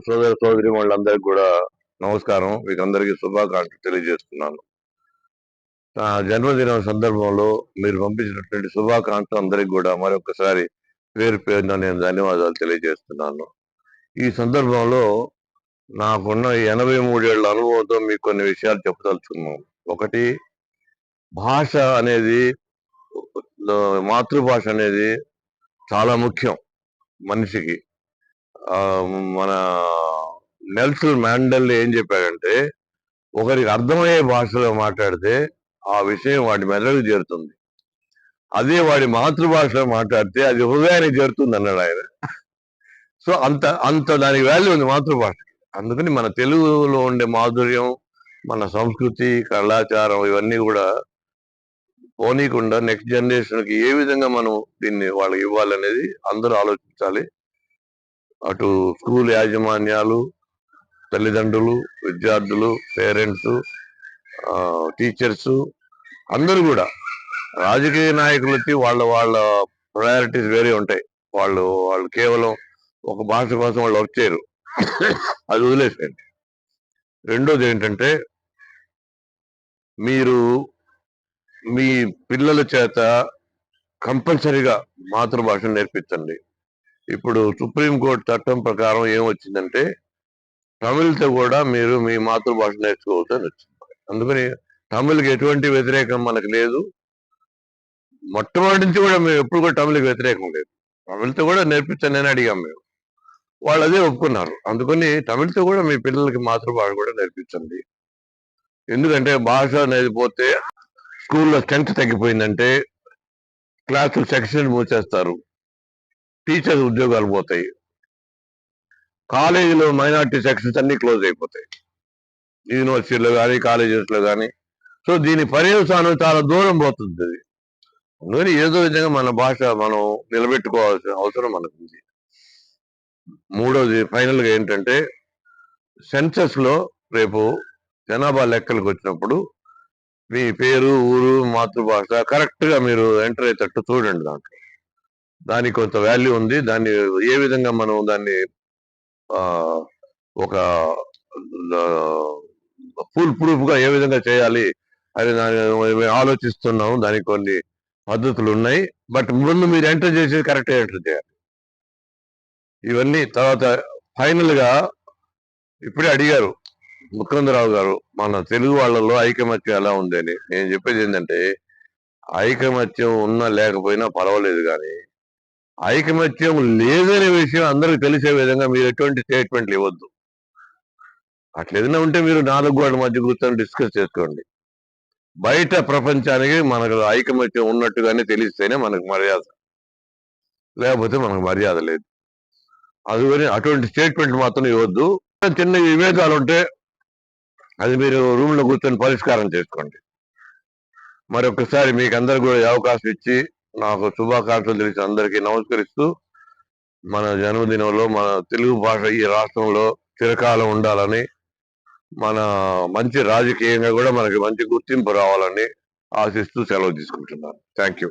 సోదర సోదరి వాళ్ళందరికీ కూడా నమస్కారం. మీకు అందరికీ శుభాకాంక్షలు తెలియజేస్తున్నాను. జన్మదినం సందర్భంలో మీరు పంపించినటువంటి శుభాకాంక్షలు అందరికీ కూడా మరొకసారి పేరు పేరున నేను ధన్యవాదాలు తెలియజేస్తున్నాను. ఈ సందర్భంలో నాకున్న 83 ఏళ్ల అనుభవంతో మీకు కొన్ని విషయాలు చెప్పదలుచుకున్నాను. ఒకటి, భాష అనేది, మాతృభాష అనేది చాలా ముఖ్యం మనిషికి. మన నెల్సన్ మ్యాండెల్ ఏం చెప్పాడంటే, ఒకరికి అర్థమయ్యే భాషలో మాట్లాడితే ఆ విషయం వాడి మెదడుకు చేరుతుంది, అదే వాడి మాతృభాషలో మాట్లాడితే అది హృదయానికి చేరుతుంది అన్నాడు ఆయన. సో అంత అంత దానికి వాల్యూ ఉంది మాతృభాషకి. అందుకని మన తెలుగులో ఉండే మాధుర్యం, మన సంస్కృతి, కళాచారం ఇవన్నీ కూడా పోనీకుండా నెక్స్ట్ జనరేషన్కి ఏ విధంగా మనం దీన్ని వాళ్ళకి ఇవ్వాలనేది అందరూ ఆలోచించాలి. అటు స్కూల్ యాజమాన్యాలు, తల్లిదండ్రులు, విద్యార్థులు, పేరెంట్స్, టీచర్స్ అందరూ కూడా. రాజకీయ నాయకులు వచ్చి వాళ్ళ వాళ్ళ ప్రయారిటీస్ వేరే ఉంటాయి. వాళ్ళు కేవలం ఒక భాష కోసం వాళ్ళు వర్క్ చేయరు, అది వదిలేసేయండి. రెండోది ఏంటంటే, మీరు మీ పిల్లల చేత కంపల్సరీగా మాతృభాషను నేర్పించండి. ఇప్పుడు సుప్రీంకోర్టు చట్టం ప్రకారం ఏమొచ్చిందంటే, తమిళ్తో కూడా మీరు మీ మాతృభాష నేర్చుకోవచ్చు అని వచ్చింది. అందుకని తమిళ్కి ఎటువంటి వ్యతిరేకం మనకు లేదు. మొట్టమొదటి నుంచి కూడా మేము ఎప్పుడు కూడా తమిళకి వ్యతిరేకం లేదు. తమిళ్తో కూడా నేర్పించండి అని అడిగాం మేము, వాళ్ళు అదే ఒప్పుకున్నారు. అందుకని తమిళ్తో కూడా మీ పిల్లలకి మాతృభాష కూడా నేర్పించండి. ఎందుకంటే భాష అనేది పోతే స్కూల్లో స్ట్రెంత్ తగ్గిపోయిందంటే క్లాసులు సెక్షన్ మూసేస్తారు, టీచర్స్ ఉద్యోగాలు పోతాయి, కాలేజీలో మైనార్టీ సెక్షన్స్ అన్ని క్లోజ్ అయిపోతాయి, యూనివర్సిటీలో కానీ కాలేజెస్లో కానీ. సో దీని పర్యవసానం చాలా దూరం పోతుంది. అది అందుకని ఏదో విధంగా మన భాష మనం నిలబెట్టుకోవాల్సిన అవసరం మనకుంది. మూడోది ఫైనల్గా ఏంటంటే, సెన్సస్ లో రేపు జనాభా లెక్కలకు వచ్చినప్పుడు మీ పేరు, ఊరు, మాతృభాష కరెక్ట్ గా మీరు ఎంటర్ అయ్యేటట్టు చూడండి. దానికి కొంత వాల్యూ ఉంది. దాన్ని ఏ విధంగా మనం దాన్ని ఒక ఫుల్ ప్రూఫ్ గా ఏ విధంగా చేయాలి అని మేము ఆలోచిస్తున్నాము. దానికి కొన్ని పద్ధతులు ఉన్నాయి. బట్ ముందు మీరు ఎంటర్ చేసేది కరెక్ట్ ఎంటర్ చేయాలి. ఇవన్నీ తర్వాత ఫైనల్ గా ఇప్పుడే అడిగారు ముకుందరావు గారు, మన తెలుగు వాళ్ళలో ఐకమత్యం ఎలా ఉంది అని. నేను చెప్పేది ఏంటంటే, ఐకమత్యం ఉన్నా లేకపోయినా పర్వాలేదు, కానీ ఐకమత్యం లేదనే విషయం అందరికి తెలిసే విధంగా మీరు ఎటువంటి స్టేట్మెంట్లు ఇవ్వద్దు. అట్లా ఏదైనా ఉంటే మీరు 4 గోడల మధ్య కూర్చొని డిస్కస్ చేసుకోండి. బయట ప్రపంచానికి మనకు ఐకమత్యం ఉన్నట్టుగానే తెలిస్తేనే మనకు మర్యాద, లేకపోతే మనకు మర్యాద లేదు. అందుకని అటువంటి స్టేట్మెంట్ మాత్రం ఇవ్వద్దు. చిన్న వివేకాలు ఉంటే అది మీరు రూమ్ లో కూర్చొని పరిష్కారం చేసుకోండి. మరొకసారి మీకు అందరికి కూడా అవకాశం ఇచ్చి నాకు శుభాకాంక్షలు తెలిసి అందరికీ నమస్కరిస్తూ, మన జన్మదినంలో మన తెలుగు భాష ఈ రాష్ట్రంలో చిరకాలం ఉండాలని, మన మంచి రాజకీయంగా కూడా మనకి మంచి గుర్తింపు రావాలని ఆశిస్తూ సెలవు తీసుకుంటున్నాను. Thank you.